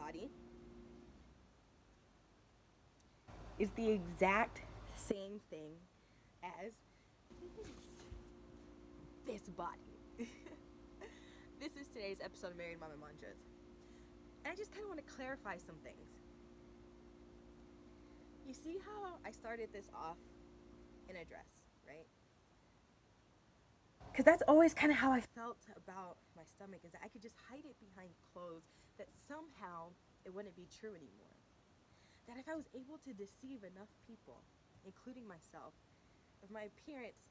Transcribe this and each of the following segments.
body is the exact same thing as this body. This is today's episode of Married Mama Mantras. And I just kind of want to clarify some things. You see how I started this off in a dress, right? Because that's always kind of how I felt about my stomach, is that I could just hide it behind clothes, that somehow it wouldn't be true anymore. That if I was able to deceive enough people, including myself, of my appearance,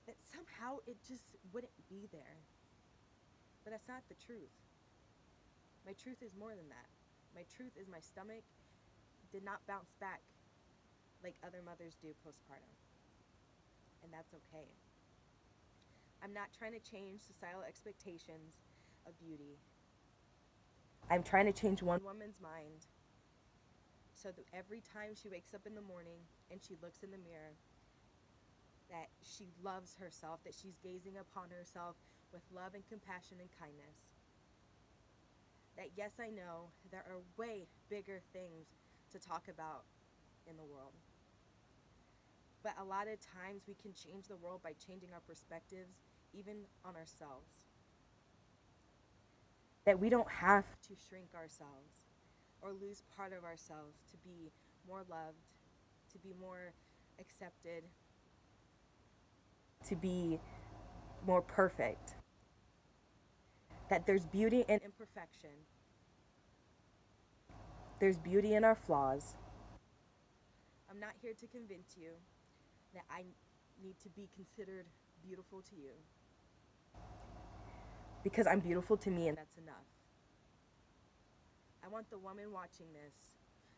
that somehow it just wouldn't be there. But that's not the truth. My truth is more than that. My truth is my stomach did not bounce back like other mothers do postpartum. And that's okay. I'm not trying to change societal expectations of beauty. I'm trying to change one woman's mind so that every time she wakes up in the morning and she looks in the mirror, that she loves herself, that she's gazing upon herself with love and compassion and kindness. That yes, I know there are way bigger things to talk about in the world. But a lot of times we can change the world by changing our perspectives, even on ourselves. That we don't have to shrink ourselves or lose part of ourselves to be more loved, to be more accepted, to be more perfect. That there's beauty in imperfection. There's beauty in our flaws. I'm not here to convince you that I need to be considered beautiful to you. Because I'm beautiful to me, and that's enough. I want the woman watching this,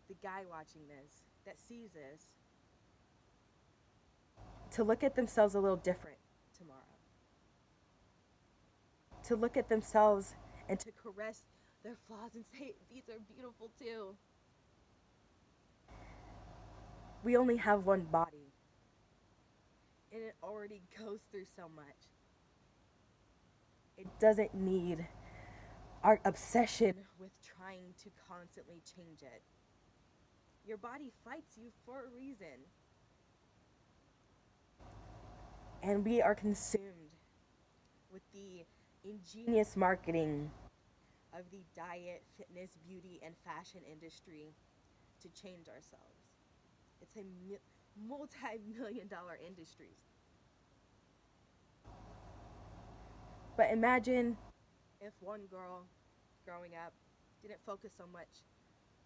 the guy watching this, that sees this, to look at themselves a little different tomorrow. To look at themselves and to caress their flaws and say, these are beautiful too. We only have one body, and it already goes through so much. It doesn't need our obsession with trying to constantly change it. Your body fights you for a reason. And we are consumed with the ingenious marketing of the diet, fitness, beauty, and fashion industry to change ourselves. It's a multi-million-dollar industry. But imagine if one girl growing up didn't focus so much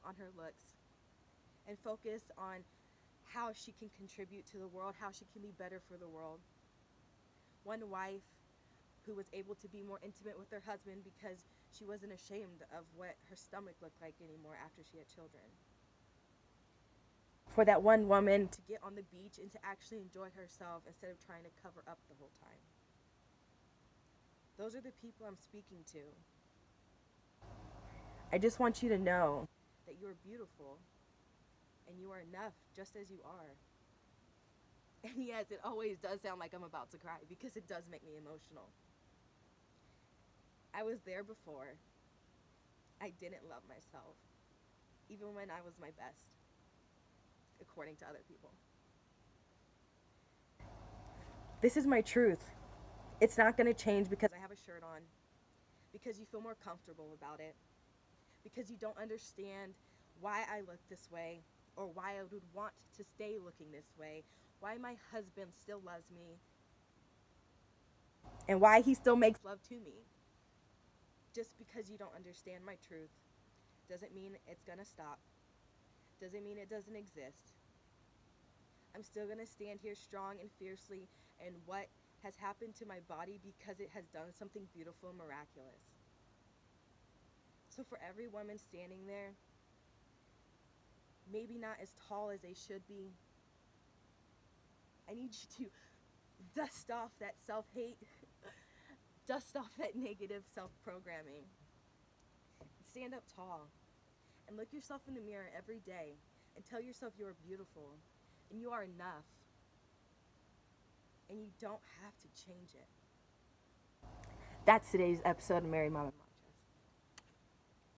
on her looks and focus on how she can contribute to the world, how she can be better for the world. One wife who was able to be more intimate with her husband because she wasn't ashamed of what her stomach looked like anymore after she had children. For that one woman to get on the beach and to actually enjoy herself instead of trying to cover up the whole time. Those are the people I'm speaking to. I just want you to know that you are beautiful and you are enough just as you are. And yes, it always does sound like I'm about to cry because it does make me emotional. I was there before. I didn't love myself, even when I was my best, according to other people. This is my truth. It's not going to change because I have a shirt on, because you feel more comfortable about it, because you don't understand why I look this way or why I would want to stay looking this way, why my husband still loves me, and why he still makes love to me. Just because you don't understand my truth doesn't mean it's gonna stop. Doesn't mean it doesn't exist. I'm still gonna stand here strong and fiercely in what has happened to my body because it has done something beautiful and miraculous. So for every woman standing there, maybe not as tall as they should be, I need you to dust off that self-hate, dust off that negative self-programming. Stand up tall and look yourself in the mirror every day and tell yourself you are beautiful and you are enough and you don't have to change it. That's today's episode of Married Mama.